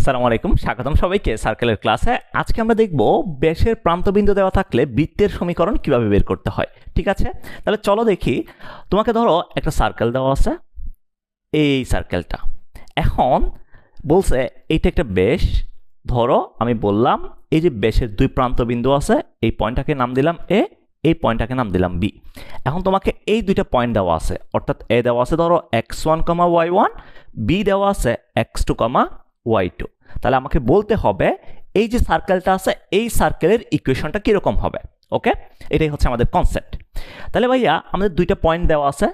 আসসালামু আলাইকুম, স্বাগতম সবাইকে সার্কেলের ক্লাসে। আজকে আমরা দেখব ব্যাসের প্রান্তবিন্দু দেওয়া থাকলে বৃত্তের সমীকরণ কিভাবে বের করতে হয়। ঠিক আছে, তাহলে চলো দেখি। তোমাকে ধরো একটা সার্কেল দেওয়া আছে, এই সার্কেলটা। এখন বলছে এইটা একটা ব্যাস। ধরো আমি বললাম এই যে ব্যাসের দুই প্রান্তবিন্দু আছে, এই পয়েন্টটাকে নাম দিলাম এ, এই পয়েন্টটাকে নাম দিলাম বি। এখন তোমাকে এই দুইটা পয়েন্ট দেওয়া আছে, অর্থাৎ এ দেওয়া আছে ধরো x1, y1, বি দেওয়া আছে x2, y2। তাহলে আমাকে বলতে হবে এই যে সার্কেলটা আছে, এই সার্কেলের ইকুয়েশনটা কিরকম হবে। ওকে, এটাই হচ্ছে আমাদের কনসেপ্ট। তাহলে ভাইয়া আমাদের দুইটা পয়েন্ট দেওয়া আছে,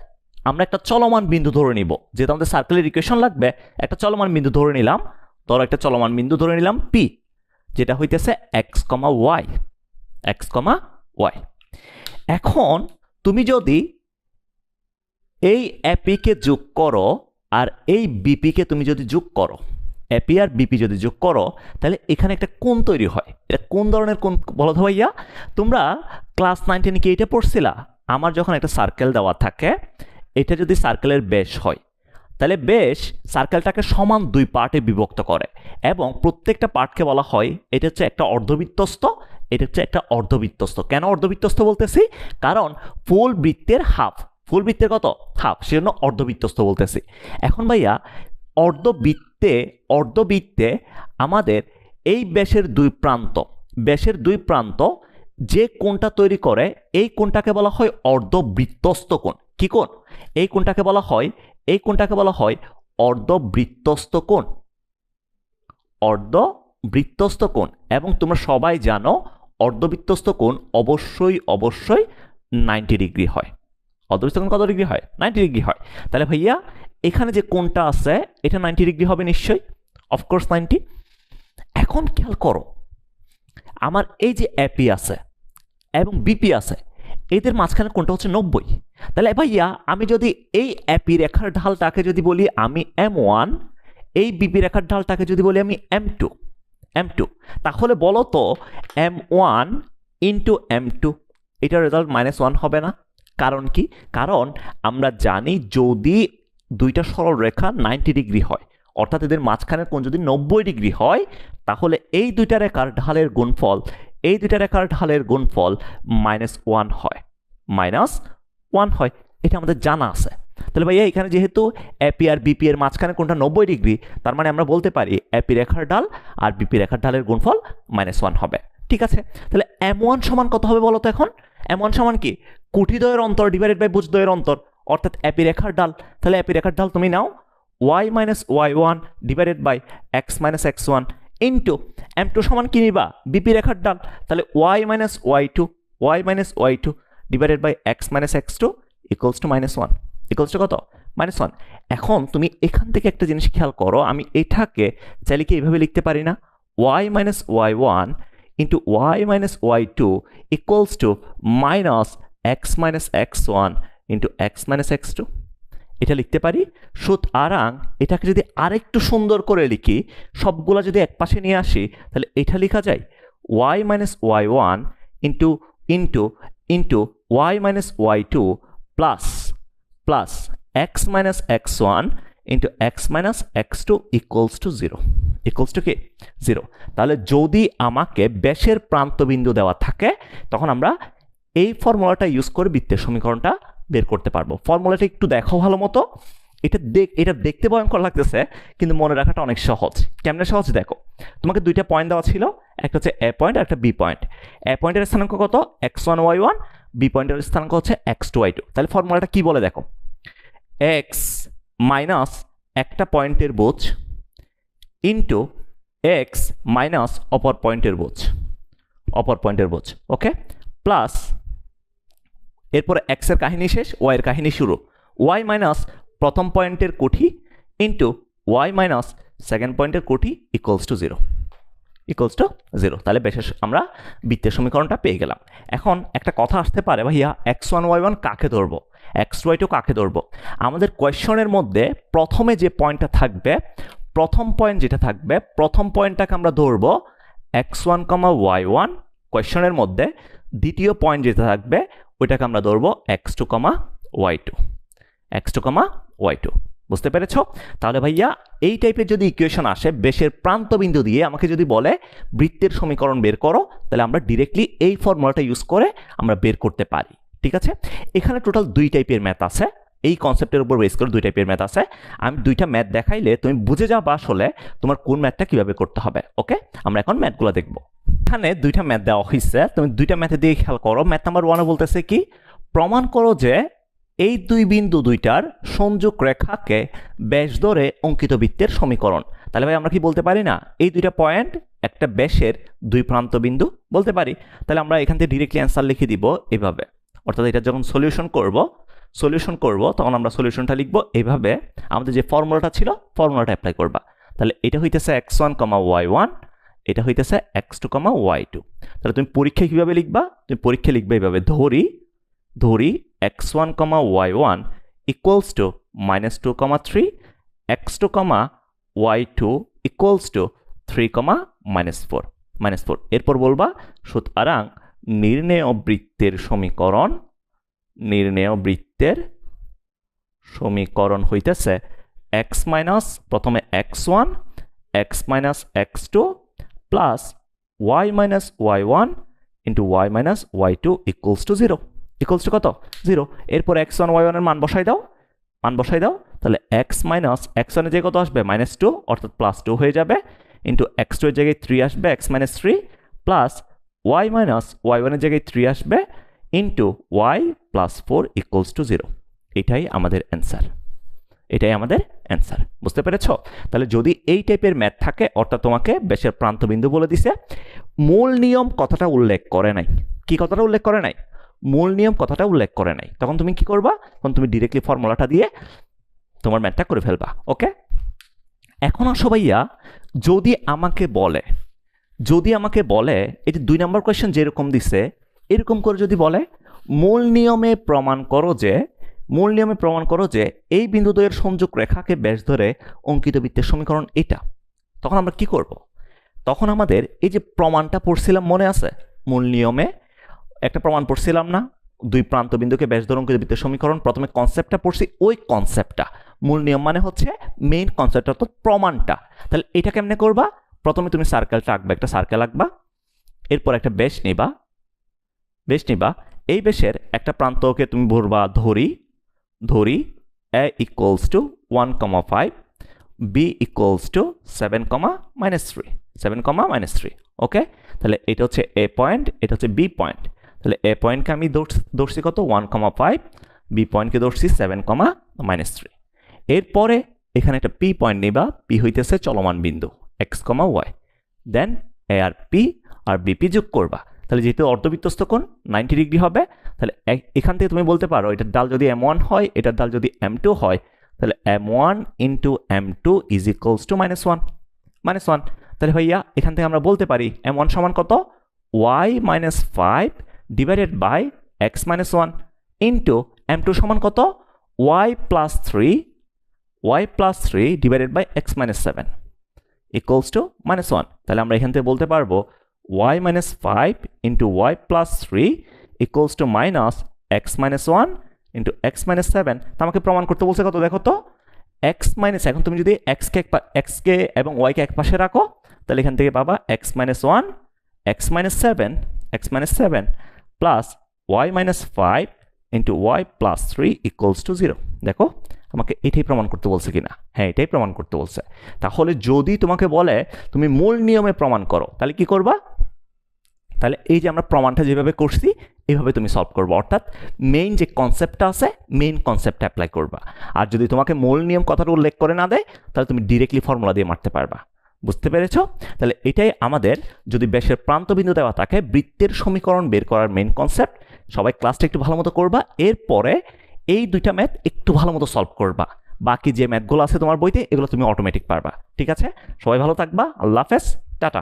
আমরা একটা চলমান বিন্দু ধরে নিব। যেহেতু আমাদের সার্কেলের ইকুয়েশন লাগবে, একটা চলমান বিন্দু ধরে নিলাম। ধরো একটা চলমান বিন্দু ধরে নিলাম পি, যেটা হইতেছে x, y, x, y। এখন তুমি যদি এই এপিকে যোগ করো আর এই বিপিকে তুমি যদি যোগ করো, এপি আর বিপি যদি যোগ করো, তাহলে এখানে একটা কোণ তৈরি হয়। এটা কোন ধরনের কোণ বলো তো ভাইয়া? তোমরা ক্লাস 9 10 কি এটা পড়ছিলা? আমার যখন একটা সার্কেল দেওয়া থাকে, এটা যদি সার্কেলের ব্যাস হয়, তাহলে ব্যাস সার্কেলটাকে সমান দুই পার্টে বিভক্ত করে এবং প্রত্যেকটা পার্টকে বলা হয় এটা হচ্ছে একটা অর্ধবৃত্তস্থ, এটা হচ্ছে একটা অর্ধবৃত্তস্থ। কেন অর্ধবৃত্তস্থ বলতেছি? কারণ ফুল বৃত্তের হাফ, ফুল বৃত্তের কত? হাফ, সেজন্য অর্ধবৃত্তস্থ বলতেছি। এখন ভাইয়া অর্ধবৃত্তে আমাদের এই ব্যাসের দুই প্রান্ত যে কোণটা তৈরি করে, এই কোণটাকে বলা হয় অর্ধবৃত্তস্থ কোণ। কি কোণ? এই কোণটাকে বলা হয় অর্ধবৃত্তস্থ কোণ, অর্ধবৃত্তস্থ কোণ। এবং তোমরা সবাই জানো অর্ধবৃত্তস্থ কোণ অবশ্যই 90 ডিগ্রি হয়। অর্ধবৃত্তস্থ কোণ কত ডিগ্রি হয়? 90 ডিগ্রি হয়। তাহলে ভাইয়া এখানে যে কোণটা আছে এটা 90 ডিগ্রি হবে নিশ্চয়ই, অফকোর্স 90। এখন খেয়াল করো, আমার এই যে এপি আছে এবং বিপি আছে, এদের মাঝখানে কোণটা হচ্ছে 90। তাহলে ভাইয়া আমি যদি এই এপি রেখার ঢালটাকে যদি বলি আমি M1, এই বিপি রেখার ঢালটাকে যদি বলি আমি M2, তাহলে বলো তো M1 ইন্টু M2, এটার রেজাল্ট -1 হবে না? কারণ কি? কারণ আমরা জানি যদি দুইটা সরল রেখা 90 ডিগ্রি হয়, অর্থাৎ এদের মাঝখানের কোণ যদি 90 ডিগ্রি হয়, তাহলে এই দুইটা রেখার ঢালের গুণফল -1 হয়, -1 হয়। এটা আমাদের জানা আছে। তাহলে ভাইয়া এখানে যেহেতু এপি আর বিপি এর মাঝখানে কোণটা 90 ডিগ্রি, তার মানে আমরা বলতে পারি এপি রেখার ঢাল আর বিপি রেখার ঢালের গুণফল -1 হবে। ঠিক আছে, তাহলে M1 সমান কত হবে বলো তো? এখন M1 সমান কি? কুঠিদ্বয়ের অন্তর ডিভাইডেড বাই ভুজদ্বয়ের অন্তর, অর্থাৎ এপি রেখার ঢাল। তাহলে এপি রেখার ঢাল তুমি নাও y - y1 divided by x - x1 into M2 সমান কি নিবা? বিপি রেখার ঢাল। তাহলে y - y2 divided by x - x2 equals to -1, equals to কত? -1। এখন তুমি এখান থেকে একটা জিনিস খেয়াল করো, আমি এটাকে চাইলে কি এইভাবে লিখতে পারি না? y - y1 into y - y2 equals to -x - x1 into x - x2। এটা লিখতে পারি। সুতরাং এটাকে যদি আরেকটু সুন্দর করে লিখি, সবগুলা যদি এক পাশে নিয়ে আসি, তাহলে এটা লেখা যায় y - y1 into y - y2 plus x - x1 into x - x2 equals two 0, equals to কি? 0। তাহলে যদি আমাকে ব্যাসের প্রান্তবিন্দু দেওয়া থাকে, তখন আমরা এই ফর্মুলাটা ইউজ করে বৃত্তের সমীকরণটা বের করতে পারবো। ফর্মুলাটা একটু দেখো ভালো মতো। এটা দেখতে ভয়ঙ্কর লাগতেছে, কিন্তু মনে রাখাটা অনেক সহজ। কেমনে সহজ? দেখো, তোমাকে দুইটা পয়েন্ট দেওয়া ছিল, একটা হচ্ছে এ পয়েন্ট আর একটা বি পয়েন্ট। এ পয়েন্টের স্থানাঙ্ক কত? x1 y1, বি পয়েন্টের স্থানাঙ্ক হচ্ছে x2 y2। তাহলে ফর্মুলাটা কি বলে দেখো, x মাইনাস একটা পয়েন্টের বোঝ ইন্টু x মাইনাস অপর পয়েন্টের বোঝ, ওকে, প্লাস এরপরে x এর কাহিনী শেষ, y এর কাহিনী শুরু। y মাইনাস প্রথম পয়েন্টের কোঠি ইন্টু y মাইনাস সেকেন্ড পয়েন্টের কোঠি ইকুয়ালস টু 0। তাহলে বেশ আমরা বৃত্তের সমীকরণটা পেয়ে গেলাম। এখন একটা কথা আসতে পারে, ভাইয়া x1 y1 কাকে ধরবো, x2 y2 কাকে ধরবো? আমাদের কোয়েশ্চনের মধ্যে প্রথমে যে পয়েন্টটা থাকবে, প্রথম পয়েন্টটাকে আমরা ধরবো x1, y1 কোয়েশ্চনের মধ্যে। দ্বিতীয় পয়েন্ট যেটা থাকবে ওইটাকে আমরা ধরবো x2, y2। বুঝতে পেরেছো? তাহলে ভাইয়া এই টাইপের যদি ইকুয়েশন আসে বেশের প্রান্তবিন্দু দিয়ে আমাকে যদি বলে বৃত্তের সমীকরণ বের করো, তাহলে আমরা ডিরেক্টলি এই ফর্মুলাটা ইউজ করে আমরা বের করতে পারি। ঠিক আছে, এখানে টোটাল 2 টাইপের ম্যাথ আছে, এই কনসেপ্টের উপর বেস করে 2 টাইপের ম্যাথ আছে। আমি 2টা ম্যাথ দেখাইলে তুমি বুঝে যাবা আসলে তোমার কোন ম্যাথটা কিভাবে করতে হবে। ওকে, আমরা এখন ম্যাথগুলো দেখব। এখানে 2টা ম্যাথ দেওয়া হয়েছে, তুমি 2টা ম্যাথে দিয়ে খেয়াল করো। ম্যাথ নাম্বার 1 বলতেছে কি, প্রমাণ করো যে এই 2 বিন্দু 2টার সংযোগ রেখাকে ব্যাস ধরে অঙ্কিত বৃত্তের সমীকরণ। তাহলে ভাই আমরা কি বলতে পারি না, এই 2টা পয়েন্ট একটা ব্যাসের 2 প্রান্ত বিন্দু বলতে পারি। তাহলে আমরা এখান থেকে ডিরেক্টলি অ্যান্সার লিখে দিব এভাবে, অর্থাৎ এটা যখন সলিউশন করব তখন আমরা সলিউশনটা লিখবো এইভাবে। আমাদের যে ফর্মুলাটা ছিল ফর্মুলাটা অ্যাপ্লাই করবা। তাহলে এটা হইতেছে x1, y1, এটা হইতেছে x2, y2। তাহলে তুমি পরীক্ষায় কিভাবে লিখবা, তুমি পরীক্ষায় লিখবে এইভাবে, ধরি x1, y1 equals to -2, 3, x2, y2 equals to 3, -4। এরপর বলবা সুতরাং নির্ণেয় বৃত্তের সমীকরণ হইতেছে x মাইনাস প্রথমে x1 x minus x2 plus y minus y1 into y minus y2 equals to 0। Equals to কত? 0। এরপর x1 y1 এর মান বসাই দাও, তাহলে x মাইনাস x1 এর জায়গায় কত আসবে? -2, অর্থাৎ +2 হয়ে যাবে, ইন্টু x2 এর জায়গায় 3 আসবে, x minus 3 plus y minus y1 এর জায়গায় 3 আসবে, into y plus 4 equals to 0। এটাই আমাদের অ্যান্সার। বুঝতে পেরেছো? তাহলে যদি এই টাইপের ম্যাথ থাকে, অর্থাৎ তোমাকে ব্যাসের প্রান্তবিন্দু বলে দিছে, মূল নিয়ম কথাটা উল্লেখ করে নাই। কি কথাটা উল্লেখ করে নাই? মূল নিয়ম কথাটা উল্লেখ করে নাই। তখন তুমি কি করবা? তখন তুমি ডিরেক্টলি ফর্মুলাটা দিয়ে তোমার ম্যাথটা করে ফেলবা। ওকে, এখন আসো ভাইয়া, যদি আমাকে বলে এই যে 2 নম্বর কোয়েশ্চেন যেরকম দিছে এরকম করে যদি বলে মূল নিয়মে প্রমাণ করো যে এই বিন্দুদ্বয়ের সংযোগ রেখাকে ব্যাস ধরে অঙ্কিত বৃত্তের সমীকরণ এটা, তখন আমরা কি করব? তখন আমাদের এই যে প্রমাণটা পড়ছিলাম মনে আছে, মূল নিয়মে একটা প্রমাণ পড়ছিলাম না, 2 প্রান্ত বিন্দুকে ব্যাস ধরে অঙ্কিত বৃত্তের সমীকরণ। প্রথমে কনসেপ্টটা পড়ছি, ওই কনসেপ্টটা মূল নিয়ম মানে হচ্ছে মেইন কনসেপ্ট, অর্থাৎ প্রমাণটা। তাহলে এটা কেমনে করবা? প্রথমে তুমি সার্কেলটা আঁকবা, একটা সার্কেল আঁকবা, এরপর একটা ব্যাস নিবা, এই ব্যাসের একটা প্রান্তকে তুমি ধরবা ধরি a equals to 1, 5, b equals to 7, -3। ওকে, তাহলে এটা হচ্ছে a পয়েন্ট, এটা হচ্ছে b পয়েন্ট। তাহলে a পয়েন্টকে আমি ধরছি কত? 1, 5, b পয়েন্টকে ধরছি 7, -3। এরপরে এখানে একটা p পয়েন্ট নিবা, p হইতেছে চলমান বিন্দু x, y, then a R p R bp যোগ করবা। তাহলে যেহেতু অর্ধবৃত্তস্থ কোণ 90 ডিগ্রি হবে, তাহলে এখান থেকে তুমি বলতে পারো এটার ডাল যদি m1 হয়, এটার ডাল যদি m2 হয়, তাহলে m1 into m2 is equals to -1। তাহলে ভাইয়া এখান থেকে আমরা বলতে পারি m1 সমান কত? y minus 5 divided by x minus 1 into m2 সমান কত? y plus 3 divided by x minus 7 equals to -1। তাহলে আমরা এখান থেকে বলতে পারবো y minus 5 into y plus 3 equals to minus x minus 1 into x minus 7। তো আমাকে প্রমাণ করতে বলছে কত? দেখো তো, x minus, এখন তুমি যদি x কে এবং y কে এক পাশে রাখো, তাহলে এখান থেকে পাবা x minus 1, x minus 7 plus y minus 5 into y plus 3 equals to 0। দেখো আমাকে এটাই প্রমাণ করতে বলছে কিনা? হ্যাঁ, এটাই প্রমাণ করতে বলছে। তাহলে যদি তোমাকে বলে তুমি মূল নিয়মে প্রমাণ করো, তাহলে কি করবা? তাহলে এই যে আমরা প্রমাণটা যেভাবে করছি এইভাবে তুমি সলভ করবে, অর্থাৎ মেইন যে কনসেপ্টটা আছে মেইন কনসেপ্টটা অ্যাপ্লাই করবা। আর যদি তোমাকে মূল নিয়ম কথাটা উল্লেখ করে না দেয়, তাহলে তুমি ডিরেক্টলি ফর্মুলা দিয়ে মারতে পারবা। বুঝতে পেরেছো? তাহলে এটাই আমাদের, যদি ব্যাসের প্রান্তবিন্দু দেওয়া থাকে, বৃত্তের সমীকরণ বের করার মেইন কনসেপ্ট। সবাই ক্লাসটা একটু ভালো মতো করবা, এরপরে এই 2টা ম্যাথ একটু ভালো মতো সলভ করবা। বাকি যে ম্যাথগুলো আছে তোমার বইতে এগুলো তুমি অটোমেটিক পারবা। ঠিক আছে, সবাই ভালো থাকবা, আল্লাহ হাফেজ, টাটা।